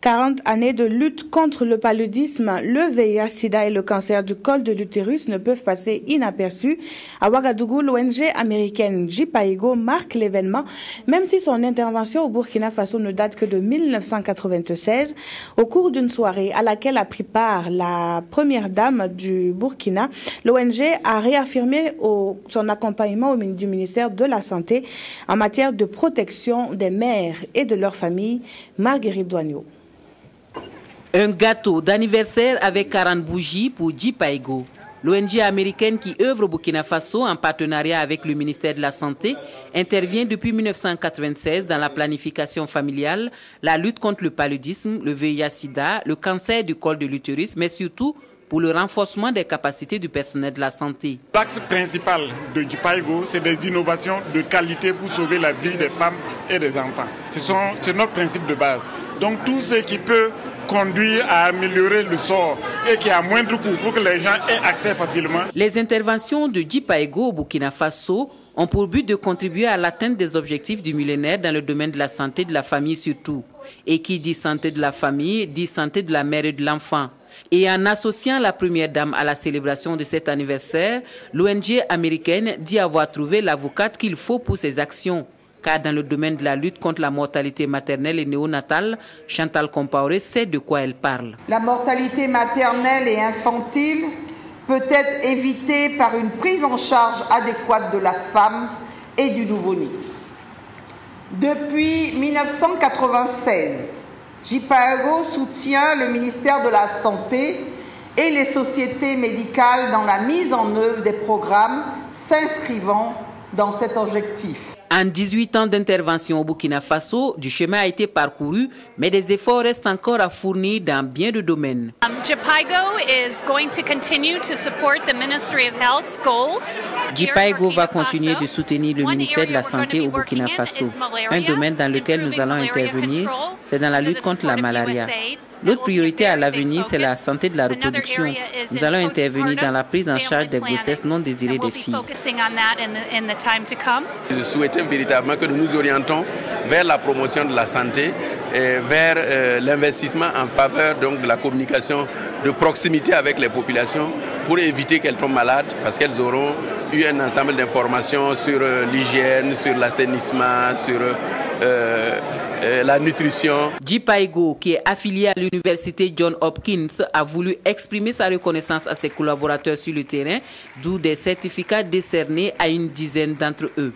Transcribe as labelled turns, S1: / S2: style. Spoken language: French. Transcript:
S1: 40 années de lutte contre le paludisme, le VIH-Sida et le cancer du col de l'utérus ne peuvent passer inaperçus. À Ouagadougou, l'ONG américaine JPAEGO marque l'événement, même si son intervention au Burkina Faso ne date que de 1996. Au cours d'une soirée à laquelle a pris part la première dame du Burkina, l'ONG a réaffirmé son accompagnement du ministère de la Santé en matière de protection des mères et de leurs familles. Marguerite Douagneau.
S2: Un gâteau d'anniversaire avec 40 bougies pour JPAEGO. L'ONG américaine qui œuvre au Burkina Faso en partenariat avec le ministère de la Santé intervient depuis 1996 dans la planification familiale, la lutte contre le paludisme, le VIH-Sida, le cancer du col de l'utérus, mais surtout pour le renforcement des capacités du personnel de la santé.
S3: L'axe principal de JPAEGO, c'est des innovations de qualité pour sauver la vie des femmes et des enfants. C'est notre principe de base. Donc tout ce qui peut conduire à améliorer le sort et qui a moindre coût pour que les gens aient accès facilement.
S2: Les interventions de JPAEGO au Burkina Faso ont pour but de contribuer à l'atteinte des objectifs du millénaire dans le domaine de la santé de la famille surtout. Et qui dit santé de la famille, dit santé de la mère et de l'enfant. Et en associant la première dame à la célébration de cet anniversaire, l'ONG américaine dit avoir trouvé l'avocate qu'il faut pour ses actions. Car dans le domaine de la lutte contre la mortalité maternelle et néonatale, Chantal Compaoré sait de quoi elle parle.
S4: La mortalité maternelle et infantile peut être évitée par une prise en charge adéquate de la femme et du nouveau-né. Depuis 1996, JPAEGO soutient le ministère de la Santé et les sociétés médicales dans la mise en œuvre des programmes s'inscrivant dans cet objectif.
S2: En 18 ans d'intervention au Burkina Faso, du chemin a été parcouru, mais des efforts restent encore à fournir dans bien de domaines. JPAEGO va continuer de soutenir le ministère de la Santé au Burkina Faso. Un domaine dans lequel nous allons intervenir, c'est dans la lutte contre la malaria. L'autre priorité à l'avenir, c'est la santé de la reproduction. Nous allons intervenir dans la prise en charge des grossesses non désirées des filles.
S5: Je souhaitais véritablement que nous nous orientons vers la promotion de la santé et vers l'investissement en faveur donc, de la communication de proximité avec les populations pour éviter qu'elles tombent malades parce qu'elles auront eu un ensemble d'informations sur l'hygiène, sur l'assainissement, sur la nutrition.
S2: JPAEGO, qui est affilié à l'université Johns Hopkins, a voulu exprimer sa reconnaissance à ses collaborateurs sur le terrain, d'où des certificats décernés à une dizaine d'entre eux.